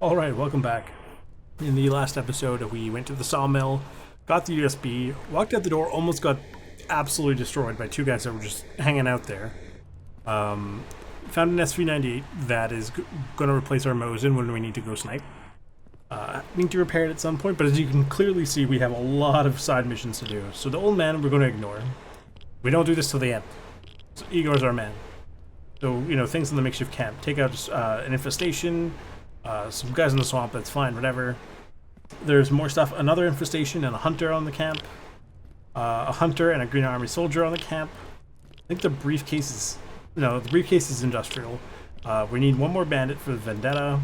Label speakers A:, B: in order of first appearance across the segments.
A: Alright, welcome back. In the last episode, we went to the sawmill, got the USB, walked out the door, almost got absolutely destroyed by two guys that were just hanging out there. Found an SV98 that is going to replace our Mosin when we need to go snipe. Need to repair it at some point, but as you can clearly see, we have a lot of side missions to do. So the old man we're going to ignore. We don't do this till the end. So Igor's our man. So, you know, things in the makeshift camp. Take out an infestation, some guys in the swamp, that's fine, whatever. There's more stuff. Another infestation and a hunter on the camp. A hunter and a Green Army soldier on the camp. I think the briefcase is... No, the briefcase is industrial. We need one more bandit for the vendetta.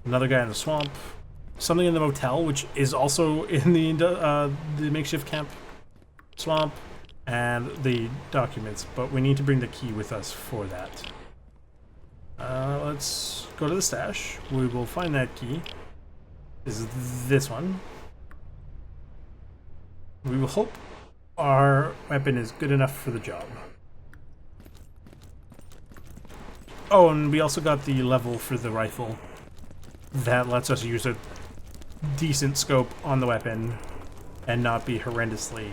A: Another guy in the swamp. Something in the motel, which is also in the makeshift camp swamp. And the documents, but we need to bring the key with us for that. Let's go to the stash. We will find that key. This is this one. We will hope our weapon is good enough for the job. Oh, and we also got the level for the rifle. That lets us use a decent scope on the weapon and not be horrendously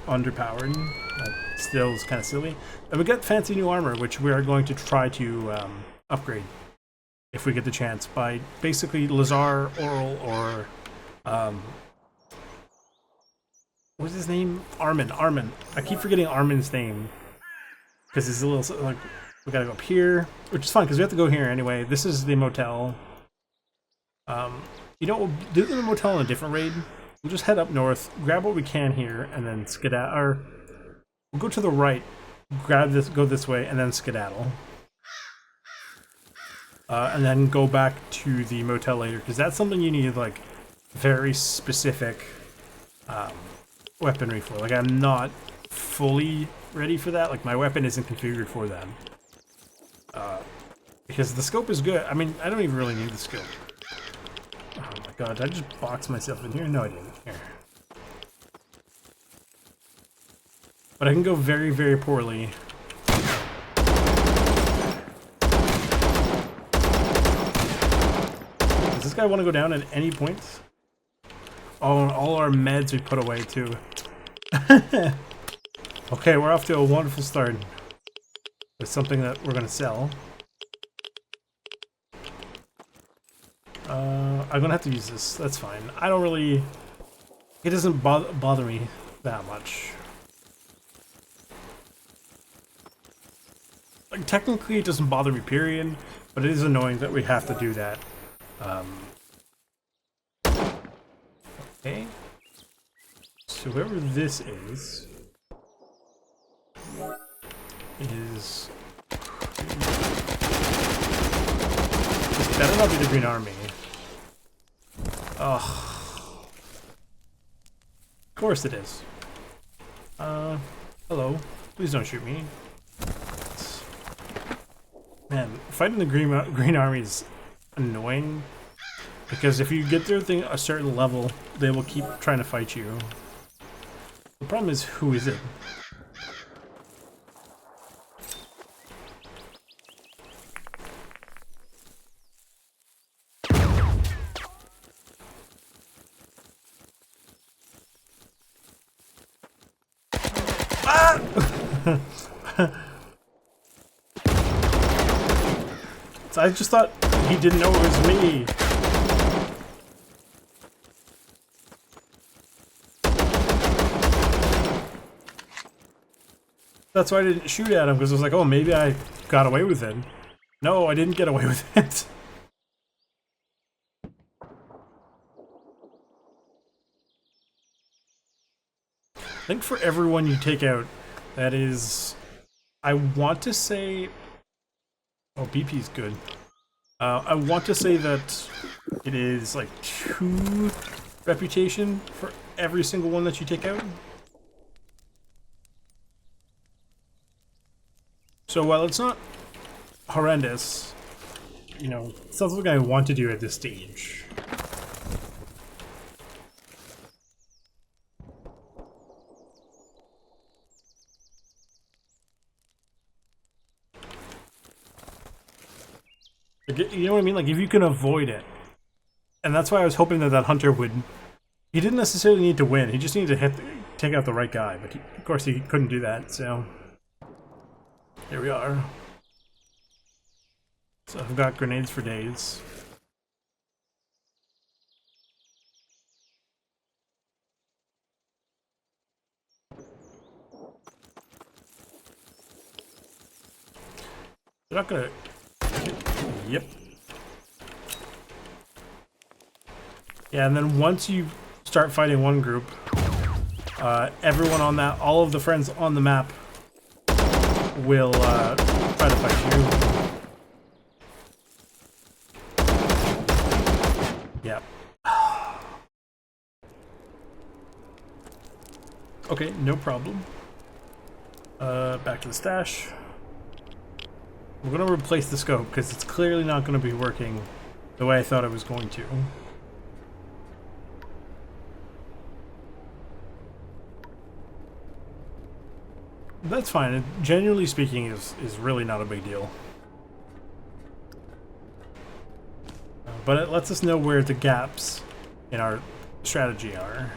A: underpowered. That still is kind of silly. And we got fancy new armor, which we are going to try to upgrade if we get the chance by basically Lazar, Oral, or what's his name? Armin. I keep forgetting Armin's name because he's a little like we gotta go up here, which is fine because we have to go here anyway. This is the motel. You know, we'll do the motel in a different raid. We'll just head up north, grab what we can here, and then skedaddle. Or we'll go to the right, grab this, go this way, and then skedaddle. And then go back to the motel later, because that's something you need, like, very specific weaponry for. Like, I'm not fully ready for that. Like, my weapon isn't configured for that. Because the scope is good. I mean, I don't even really need the scope. Oh my god, did I just box myself in here? No, I didn't. Here. But I can go very, very poorly. Does this guy want to go down at any point? Oh, and all our meds we put away too. Okay, we're off to a wonderful start. With something that we're going to sell. I'm going to have to use this. That's fine. I don't really... It doesn't bother me that much. Like, technically it doesn't bother me, period. But it is annoying that we have to do that. Okay. So whoever this is... This better not be the Green Army. Ugh. Of course it is. Hello. Please don't shoot me. Man, fighting the Green Army is annoying. Because if you get their thing a certain level, they will keep trying to fight you. The problem is, who is it? So I just thought he didn't know it was me. That's why I didn't shoot at him, because I was like, oh, maybe I got away with it. No, I didn't get away with it. I think for everyone you take out, that is... I want to say... Oh, BP's good. I want to say that it is like 2 reputation for every single one that you take out. So while it's not horrendous, you know, it's something I want to do at this stage. You know what I mean? Like, if you can avoid it, And that's why I was hoping that that hunter would... He didn't necessarily need to win, he just needed to take out the right guy, but of course he couldn't do that, so... Here we are. So I've got grenades for days. They're not gonna... Yep. Yeah, and then once you start fighting one group, everyone on that, all of the friends on the map will try to fight you. Yep. Okay, no problem. Back to the stash. We're going to replace the scope because it's clearly not going to be working the way I thought it was going to. That's fine. It, generally speaking, is really not a big deal. But it lets us know where the gaps in our strategy are.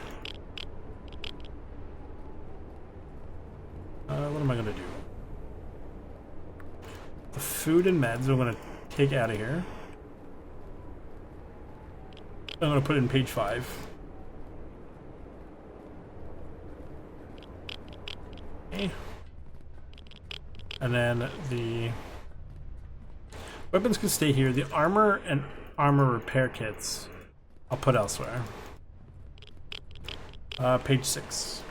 A: What am I going to do? The food and meds I'm going to take out of here. I'm going to put it in page 5. Okay. And then the weapons can stay here. The armor and armor repair kits I'll put elsewhere. Page 6.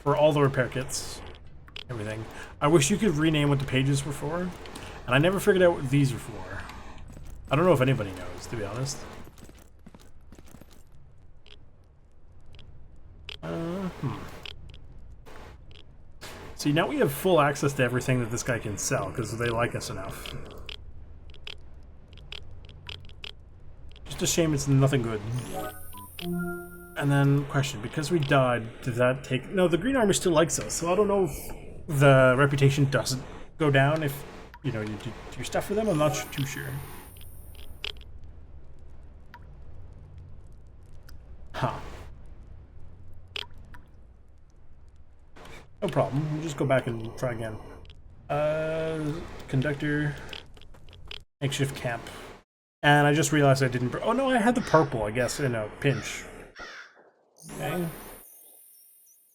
A: For all the repair kits. Everything. I wish you could rename what the pages were for. And I never figured out what these were for. I don't know if anybody knows, to be honest. See, now we have full access to everything that this guy can sell, because they like us enough. Just a shame it's nothing good. And then, question, because we died, did that take... No, the Green Army still likes us, so I don't know if the reputation doesn't go down if, you know, you do your stuff for them. I'm not too sure. Huh. No problem. We'll just go back and try again. Conductor. Makeshift camp. And I just realized I didn't... Oh no, I had the purple, I guess, in a pinch. Okay.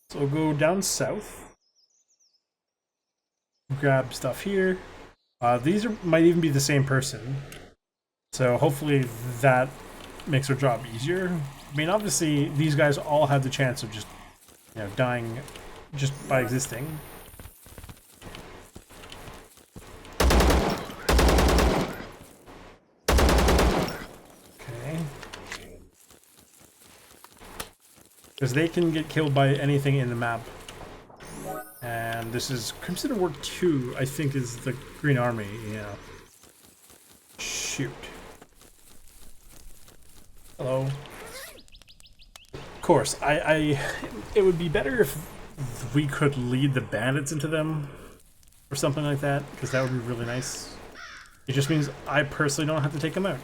A: So we'll go down south. Grab stuff here. These might even be the same person. So hopefully that makes our job easier. I mean, obviously, these guys all have the chance of just, you know, dying just by existing. Okay. Because they can get killed by anything in the map. And this is Crimson War 2, I think, is the Green Army, yeah. Shoot. Hello. Of course, it would be better if we could lead the bandits into them or something like that, because that would be really nice. It just means I personally don't have to take them out.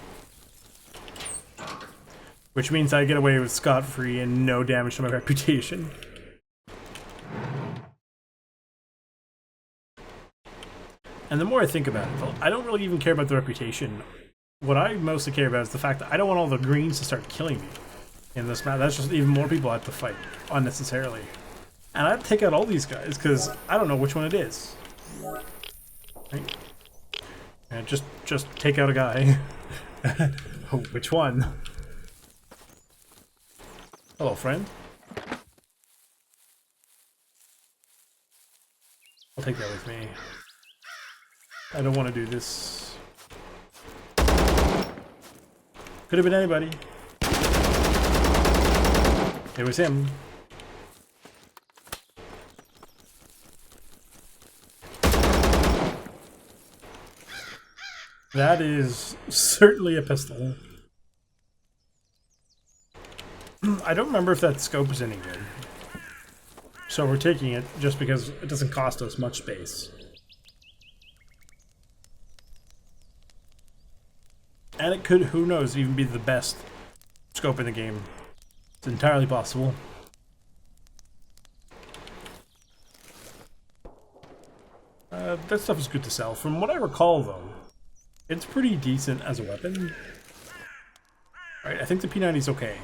A: Which means I get away with scot-free and no damage to my reputation. And the more I think about it, I don't really even care about the reputation. What I mostly care about is the fact that I don't want all the greens to start killing me in this map. That's just even more people I have to fight unnecessarily. And I'd take out all these guys because I don't know which one it is. Right? And just take out a guy. Oh, which one? Hello, friend. I'll take that with me. I don't want to do this. Could have been anybody. It was him. That is certainly a pistol. I don't remember if that scope is any good. So we're taking it just because it doesn't cost us much space. And it could, who knows, even be the best scope in the game. It's entirely possible. That stuff is good to sell. From what I recall, though, it's pretty decent as a weapon. Alright, I think the P90 is okay.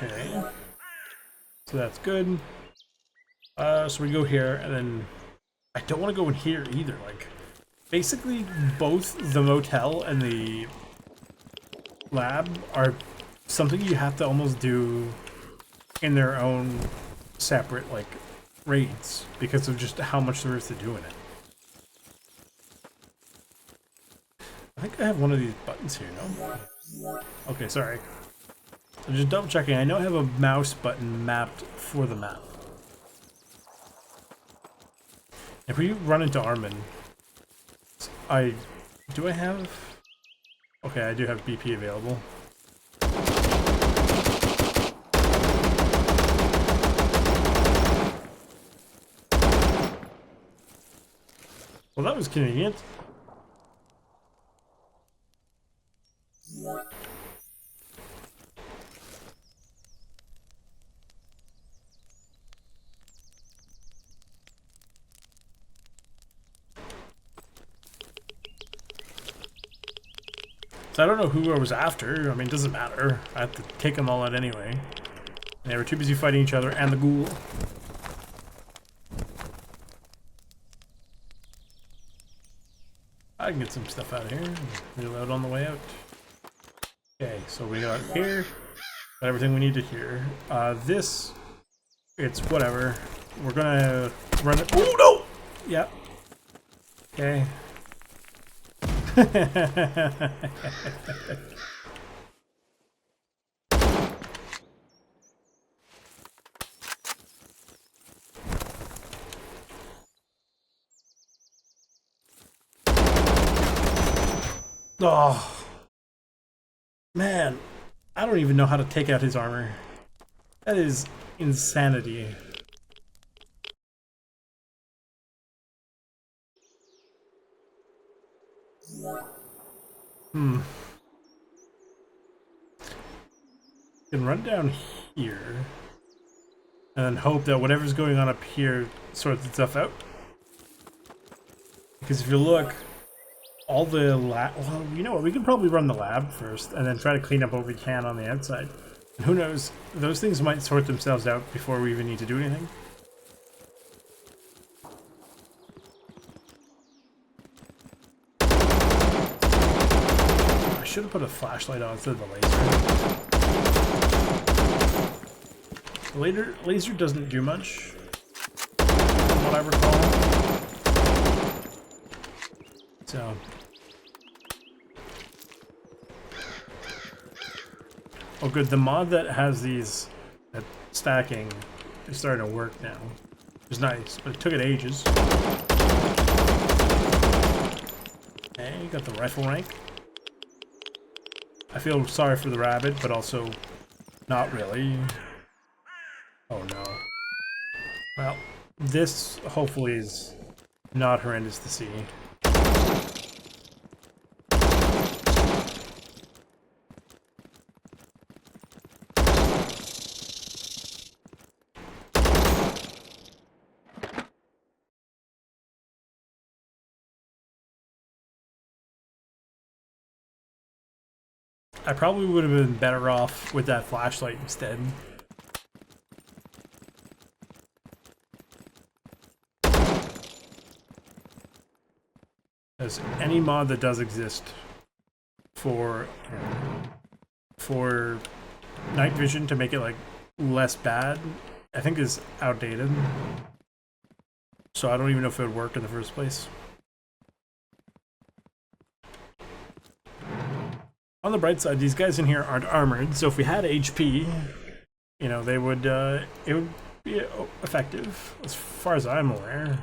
A: Okay. So that's good. So we go here, and then I don't want to go in here either. Like, basically, both the motel and the lab are something you have to almost do in their own separate, like, raids because of just how much there is to do in it. I think I have one of these buttons here, no? Okay, sorry. I'm just double checking. I know I have a mouse button mapped for the map. If we run into Armin, do I have? Okay, I do have BP available. Well, that was convenient. So I don't know who I was after. I mean, it doesn't matter. I have to take them all out anyway. And they were too busy fighting each other and the ghoul. I can get some stuff out of here. Reload on the way out. Okay, so we got here. Got everything we needed here. This, it's whatever. We're gonna run it. Oh no! Yep. Okay. Oh, man, I don't even know how to take out his armor. That is insanity. You can run down here and then hope that whatever's going on up here sorts itself out. Because if you look, all the lab, well, you know what, we can probably run the lab first and then try to clean up what we can on the outside. And who knows, those things might sort themselves out before we even need to do anything. I should have put a flashlight on instead of the laser. The laser doesn't do much, from what I recall. So. Oh good, the mod that has these stacking is starting to work now. It's nice, but it took it ages. Okay, you got the rifle rank. I feel sorry for the rabbit, but also not really. Oh no. Well, this hopefully is not horrendous to see. I probably would have been better off with that flashlight instead. As any mod that does exist for night vision to make it like less bad, I think is outdated. So I don't even know if it would work in the first place. On the bright side, these guys in here aren't armored, so if we had HP, you know, they would, it would be effective, as far as I'm aware.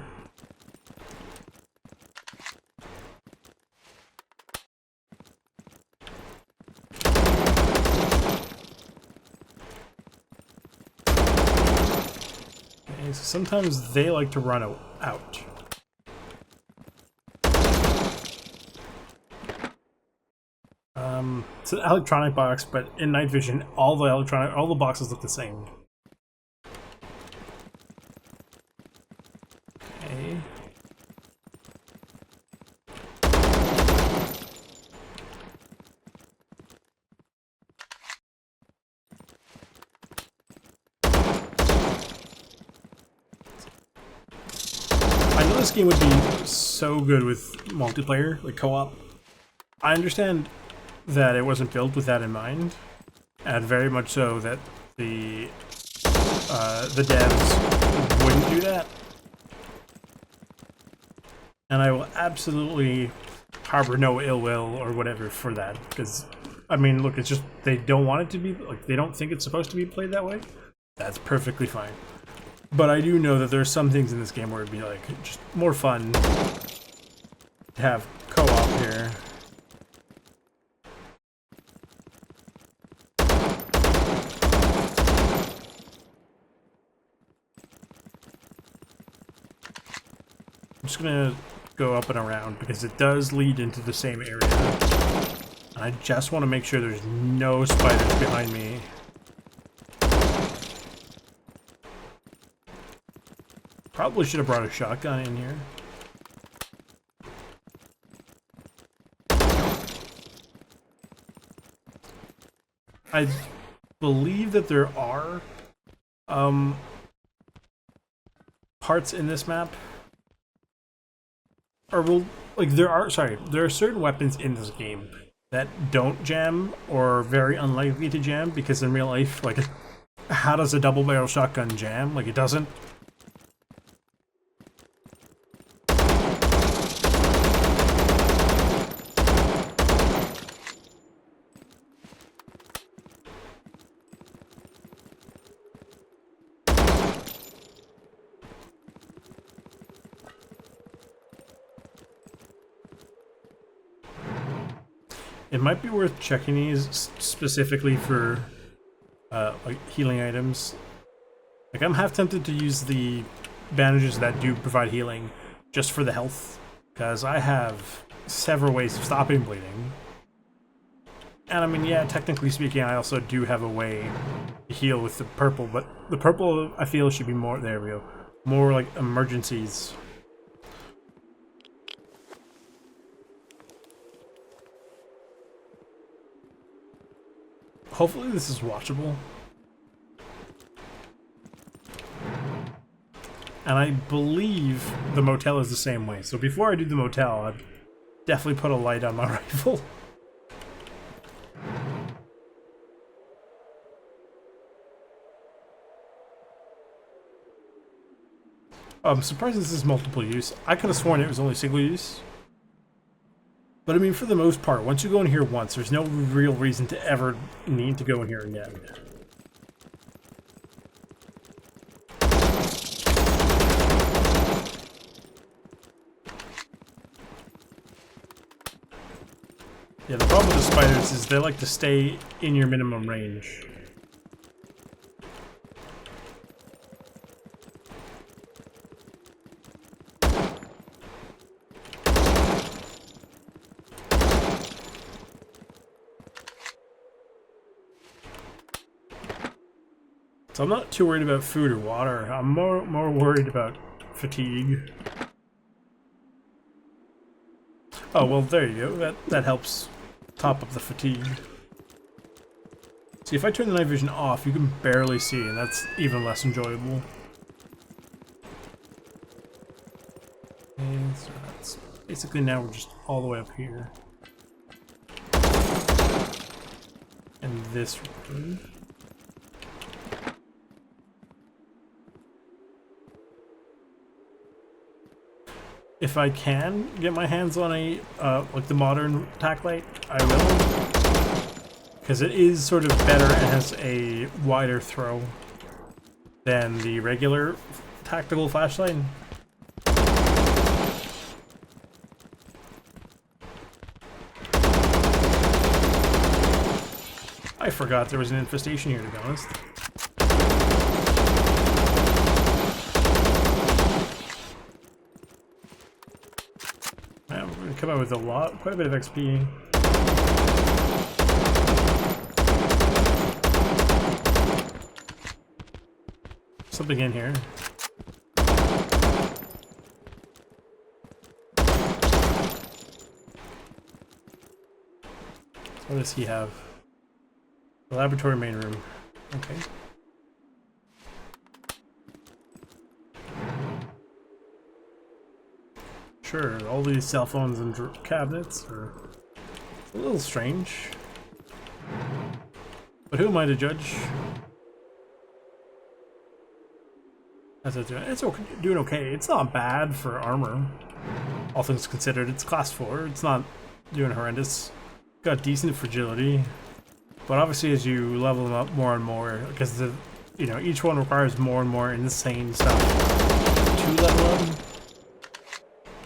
A: Okay, so sometimes they like to run out. It's an electronic box, but in night vision, all the boxes look the same. Okay. I know this game would be so good with multiplayer, like co-op. I understand that it wasn't built with that in mind, and very much so that the devs wouldn't do that. And I will absolutely harbor no ill will or whatever for that, because, I mean, look, it's just, they don't want it to be, like, they don't think it's supposed to be played that way. That's perfectly fine. But I do know that there's some things in this game where it'd be, like, just more fun to have co-op here. I'm just gonna go up and around because it does lead into the same area. And I just want to make sure there's no spiders behind me. Probably should have brought a shotgun in here. I believe that there are parts in this map, or will, like, there are certain weapons in this game that don't jam or are very unlikely to jam, because in real life, like, how does a double barrel shotgun jam? Like, it doesn't. It might be worth checking these specifically for like healing items. Like, I'm half tempted to use the bandages that do provide healing just for the health, because I have several ways of stopping bleeding. And I mean, yeah, technically speaking, I also do have a way to heal with the purple, but the purple I feel should be more, there we go, more like emergencies. Hopefully this is watchable. And I believe the motel is the same way. So before I do the motel, I'd definitely put a light on my rifle. I'm surprised this is multiple use. I could have sworn it was only single use. But I mean, for the most part, once you go in here once, there's no real reason to ever need to go in here again. Yeah, the problem with the spiders is they like to stay in your minimum range. So I'm not too worried about food or water. I'm more worried about fatigue. Oh, well, there you go. That helps top up the fatigue. See, if I turn the night vision off, you can barely see, and that's even less enjoyable. And so that's basically, now we're just all the way up here. And this room. If I can get my hands on a, like the modern tack light, I will. Because it is sort of better and has a wider throw than the regular tactical flashlight. I forgot there was an infestation here, to be honest. we're gonna come out with quite a bit of XP. Something in here. What does he have? The laboratory main room. Okay. Sure, all these cell phones and cabinets are a little strange. But who am I to judge? How's it doing? It's okay, doing okay. It's not bad for armor. All things considered, it's class 4. It's not doing horrendous. Got decent fragility. But obviously as you level them up more and more, because the each one requires more and more insane stuff to level up.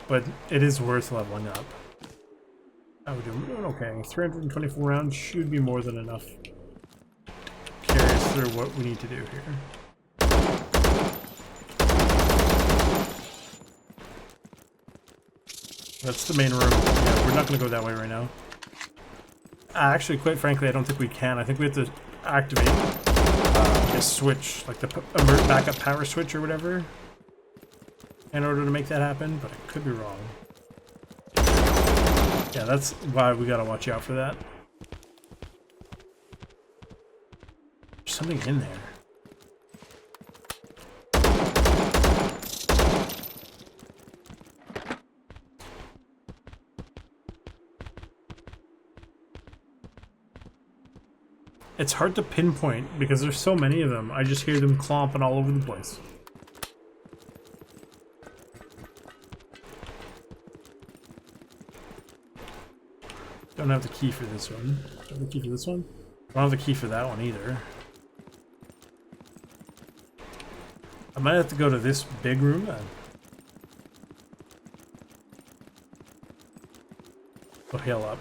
A: But it is worth leveling up. How we doing? We're doing okay. 324 rounds should be more than enough to carry us through what we need to do here. That's the main room. Yeah, we're not going to go that way right now. Actually, quite frankly, I don't think we can. I think we have to activate this switch, like the backup power switch or whatever, in order to make that happen, but I could be wrong. Yeah, that's why we gotta watch out for that. There's something in there. It's hard to pinpoint because there's so many of them. I just hear them clomping all over the place. Don't have the key for this one. Don't have the key for this one? Don't have the key for that one either. I might have to go to this big room then. Go heal up.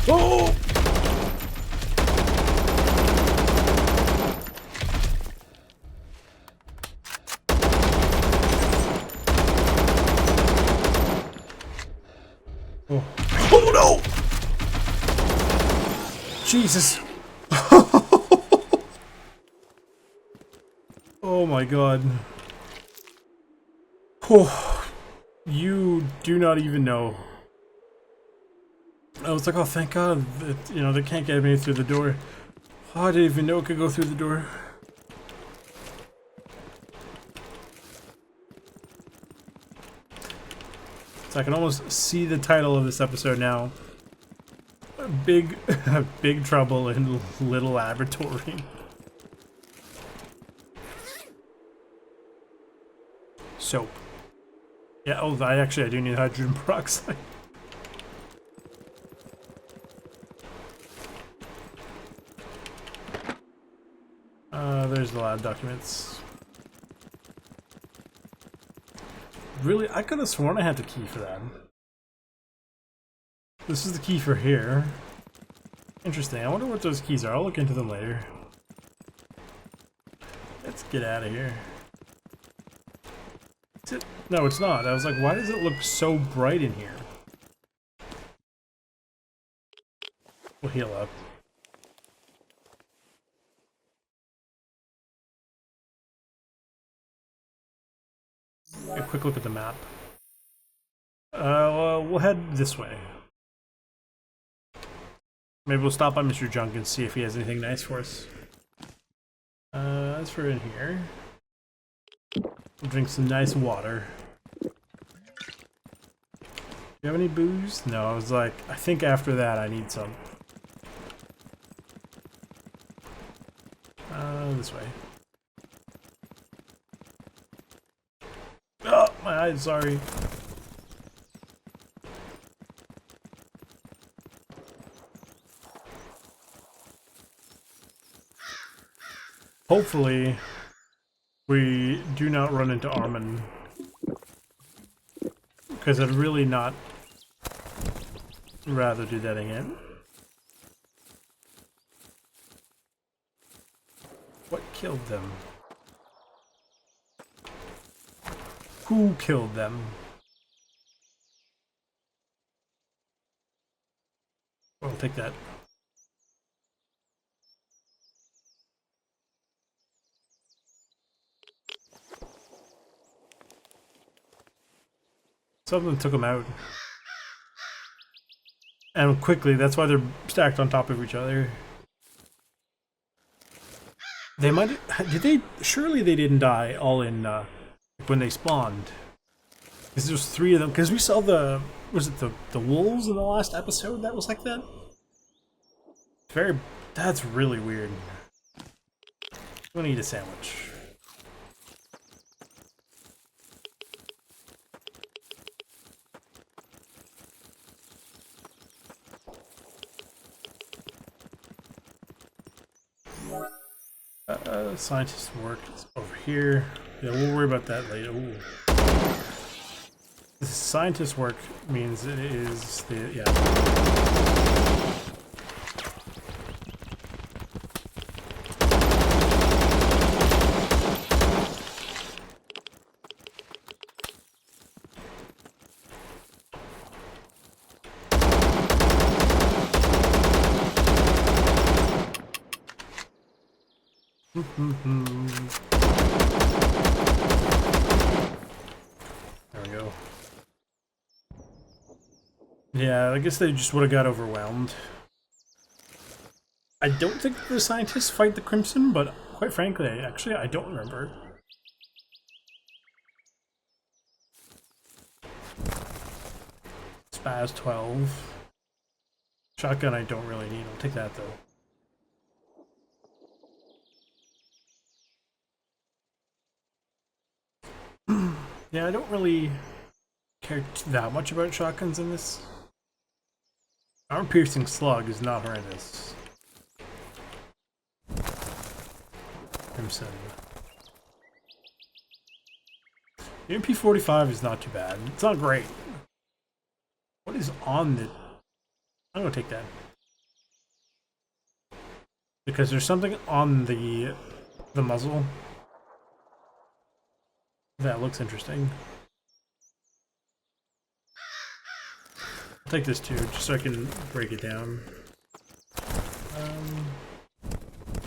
A: Oh! Oh. Oh no! Jesus! Oh my god. Oh, you do not even know. I was like, oh, thank God that, they can't get me through the door. Oh, I didn't even know it could go through the door. So I can almost see the title of this episode now. Big Trouble in Little Laboratory. Soap. Yeah, oh, I do need hydrogen peroxide. There's the lab documents. Really? I could have sworn I had the key for that. This is the key for here. Interesting. I wonder what those keys are. I'll look into them later. Let's get out of here. Is it? No, it's not. I was like, why does it look so bright in here? We'll heal up. A quick look at the map. We'll head this way. Maybe we'll stop by Mr. Junk and see if he has anything nice for us. As for in here, we'll drink some nice water. Do you have any booze? No, I was like, I think after that I need some. This way. Oh, my eyes, sorry. Hopefully, we do not run into Armin. Because I'd really not rather do that again. killed them? Who killed them? I'll take that. Something took them out. And quickly, that's why they're stacked on top of each other. They might... Did they... Surely they didn't die all in, when they spawned. Because there's 3 of them. Because we saw the... Was it the wolves in the last episode that was like that? Very... That's really weird. I'm gonna eat a sandwich. Scientist work is over here. Yeah, we'll worry about that later. Ooh. The scientist work means it is the There we go. Yeah, I guess they just would have got overwhelmed. I don't think the scientists fight the Crimson, but quite frankly, actually, I don't remember. Spaz 12. Shotgun I don't really need. I'll take that though. Yeah, I don't really care that much about shotguns in this. Armor-piercing slug is not horrendous. Crimson. The MP45 is not too bad. It's not great. What is on the... I'm gonna take that. Because there's something on the muzzle that looks interesting. I'll take this too, just so I can break it down.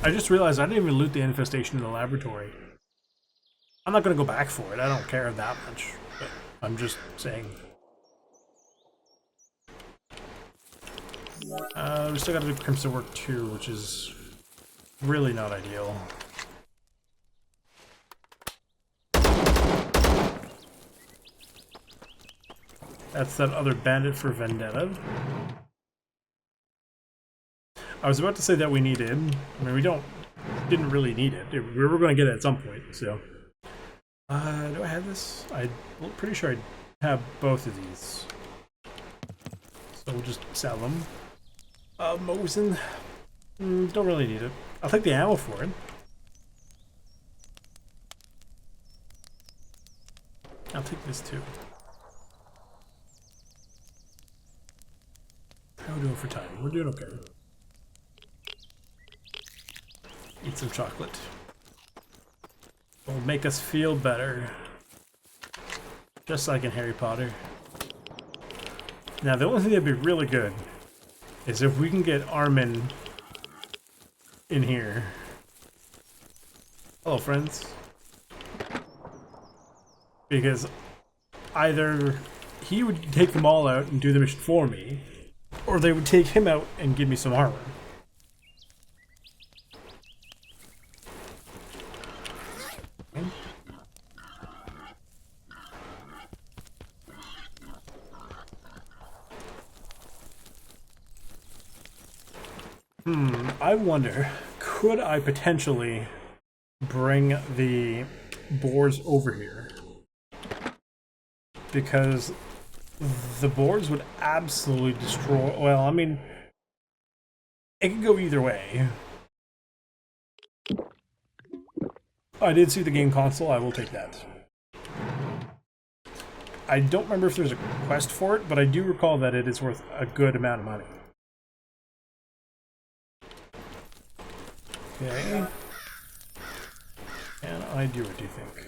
A: I just realized I didn't even loot the infestation in the laboratory. I'm not gonna go back for it, I don't care that much, but I'm just saying. We still gotta do Crimson work too, which is really not ideal. That's that other bandit for Vendetta. I was about to say that we needed. I mean, we didn't really need it. We were going to get it at some point, so. Do I have this? I'm pretty sure I have both of these. So we'll just sell them. Mosin. Don't really need it. I'll take the ammo for it. I'll take this too. How are we doing for time? We're doing okay. Eat some chocolate. It'll make us feel better. Just like in Harry Potter. Now, the only thing that'd be really good is if we can get Armin in here. Hello, friends. Because either he would take them all out and do the mission for me, or they would take him out and give me some armor. I wonder, could I potentially bring the boars over here? Because the boars would absolutely destroy... Well, I mean, it could go either way. I did see the game console, I will take that. I don't remember if there's a quest for it, but I do recall that it is worth a good amount of money. Okay. Can I do it, do you think?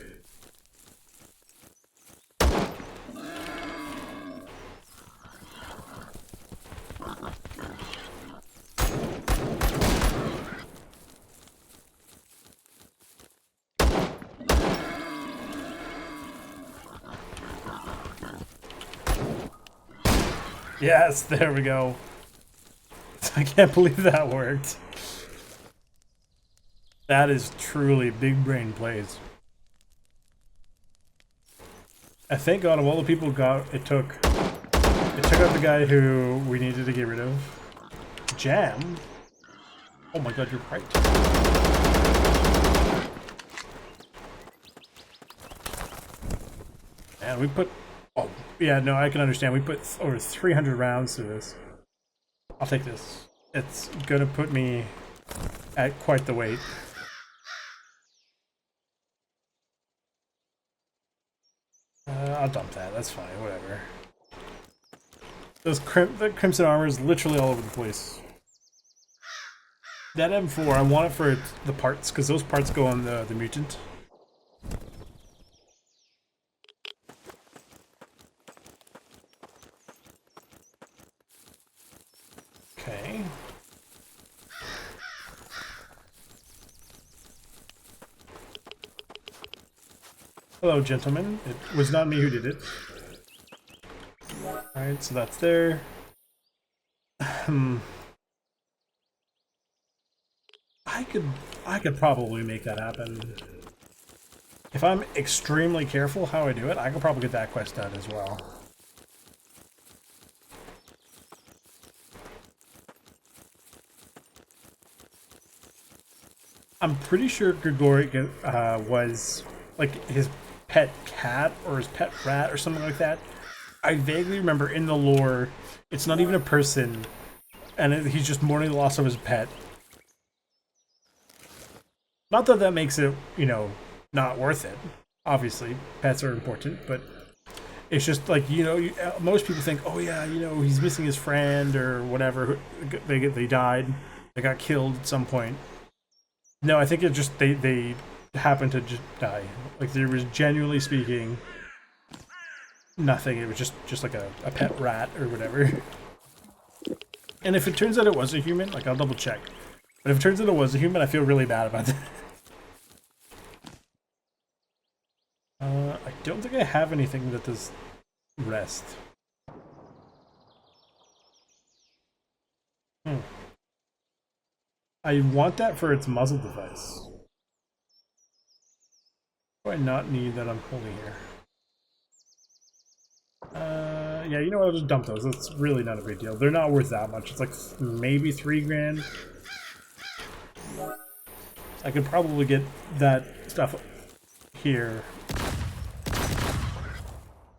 A: Yes, there we go. I can't believe that worked. That is truly big brain plays. I thank God of all the people it took out the guy who we needed to get rid of. Jam? Oh my God, you're right. And we put... Oh, yeah, no, I can understand. We put over 300 rounds to this. I'll take this. It's gonna put me at quite the weight. I'll dump that. That's fine. Whatever. The Crimson Armor is literally all over the place. That M4, I want it for the parts, because those parts go on the mutant. Okay. Hello, gentlemen. It was not me who did it. Alright, so that's there. I could probably make that happen. If I'm extremely careful how I do it, I could probably get that quest done as well. I'm pretty sure Grigori was like his pet cat or his pet rat or something like that. I vaguely remember in the lore, it's not even a person, and he's just mourning the loss of his pet. Not that that makes it, you know, not worth it. Obviously, pets are important, but it's just like, you know, most people think, oh yeah, you know, he's missing his friend or whatever. They died. They got killed at some point. No, I think it just they happened to just die. Like there was, genuinely speaking, nothing. It was just like a pet rat or whatever. And if it turns out it was a human, like I'll double check. But if it turns out it was a human, I feel really bad about that. I don't think I have anything that does rest. I want that for its muzzle device. Do I not need that I'm holding here? Yeah, you know what? I'll just dump those. It's really not a big deal. They're not worth that much. It's like maybe 3 grand. I could probably get that stuff here.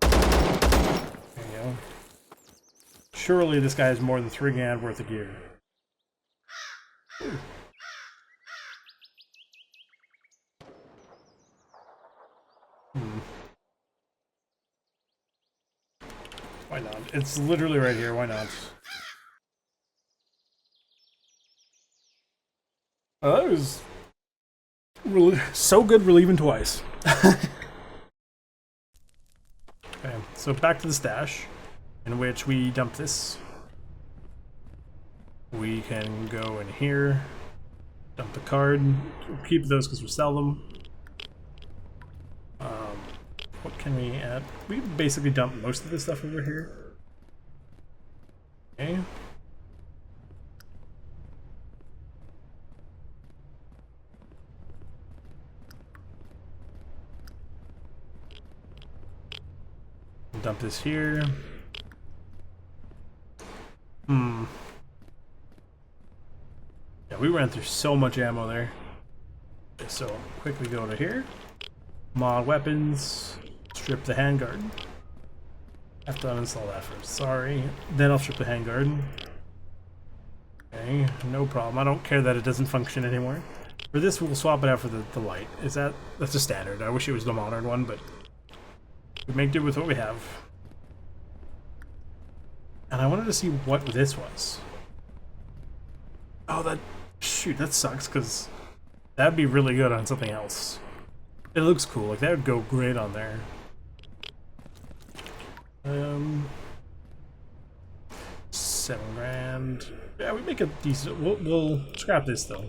A: There you go. Surely this guy has more than 3 grand worth of gear. Why not? It's literally right here. Why not? That was so good we're leaving twice. Okay, so back to the stash, in which we dump this. We can go in here, dump the card, keep those because we sell them. What can we add? We can basically dump most of this stuff over here. Okay. Dump this here. Yeah, we ran through so much ammo there. Okay, so quickly go to here. Mod weapons. Strip the handguard. I have to uninstall that first. Sorry. Then I'll strip the handguard. Okay, no problem. I don't care that it doesn't function anymore. For this, we'll swap it out for the light. That's a standard. I wish it was the modern one, but we make do with what we have. And I wanted to see what this was. Oh, shoot, that sucks, because that'd be really good on something else. It looks cool. Like that would go great on there. 7 grand. Yeah, we make a decent. We'll scrap this though.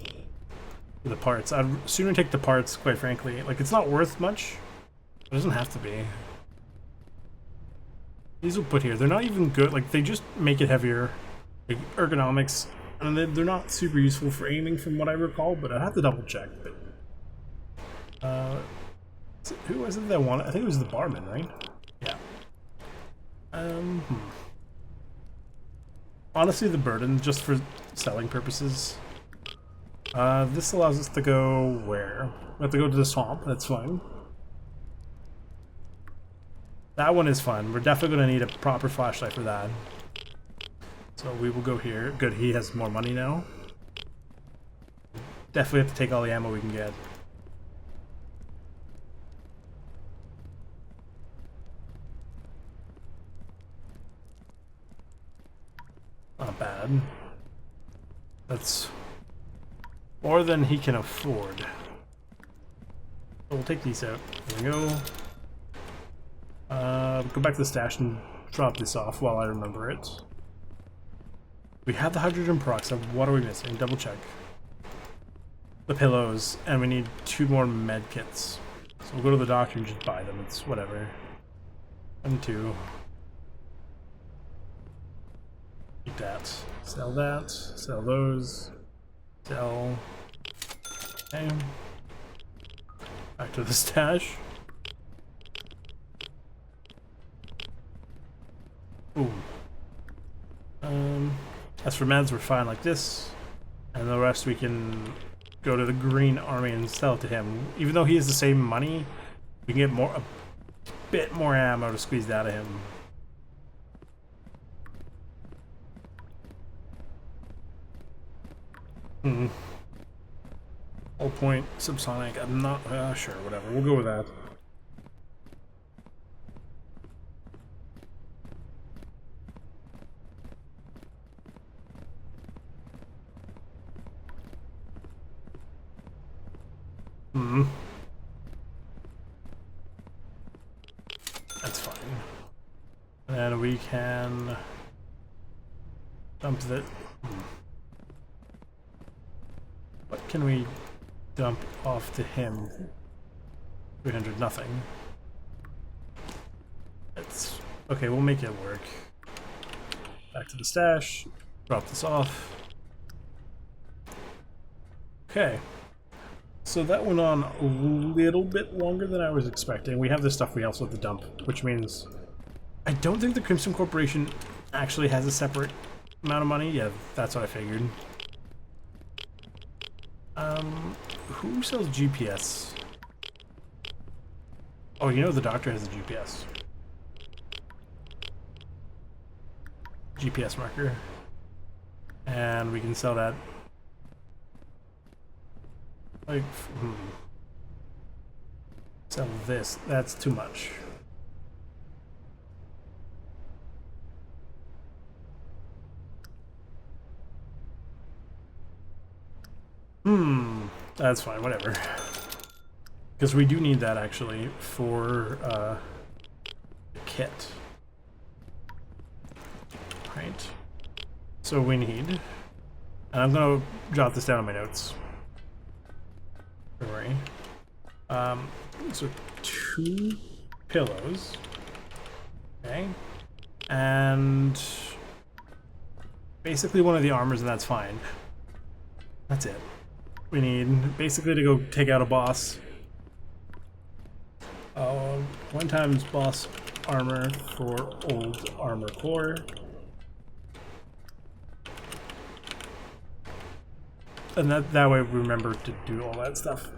A: The parts. I'd sooner take the parts, quite frankly. Like it's not worth much. It doesn't have to be. These will put here. They're not even good. Like they just make it heavier. Like, ergonomics, and they're not super useful for aiming, from what I recall. But I have to double check. But who was it that wanted? I think it was the barman, right? Yeah. Honestly, the burden, just for selling purposes. This allows us to go where? We have to go to the swamp, that's fine. That one is fun. We're definitely going to need a proper flashlight for that. So we will go here. Good, he has more money now. Definitely have to take all the ammo we can get. Not bad. That's more than he can afford. So we'll take these out. There we go. Go back to the stash and drop this off while I remember it. We have the hydrogen peroxide. What are we missing? Double check. The pillows, and we need 2 more med kits. So we'll go to the doctor and just buy them. It's whatever. And 2. Keep that. Sell that. Sell those. Sell. Okay. Back to the stash. Ooh. As for meds, we're fine like this. And the rest we can go to the Green Army and sell it to him. Even though he has the same money, we can get a bit more ammo to squeeze out of him. All point subsonic. I'm not sure. Whatever. We'll go with that. That's fine. And we can dump the. What can we dump off to him? 300, nothing. It's okay. We'll make it work. Back to the stash. Drop this off. Okay. So that went on a little bit longer than I was expecting. We have this stuff we also have to dump, which means I don't think the Crimson Corporation actually has a separate amount of money. Yeah, that's what I figured. Who sells GPS? Oh, you know the doctor has a GPS. GPS marker. And we can sell that. Like, sell this. That's too much. That's fine, whatever. Because we do need that actually for the kit. Right. So we need, and I'm gonna jot this down in my notes. Don't worry. So 2 pillows. Okay. And basically one of the armors, and that's fine. That's it. We need basically to go take out a boss. 1 times boss armor for old armor core. And that way we remember to do all that stuff.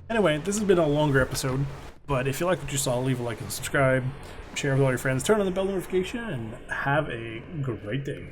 A: Anyway, this has been a longer episode, but if you like what you saw, leave a like and subscribe, share with all your friends, turn on the bell notification, and have a great day.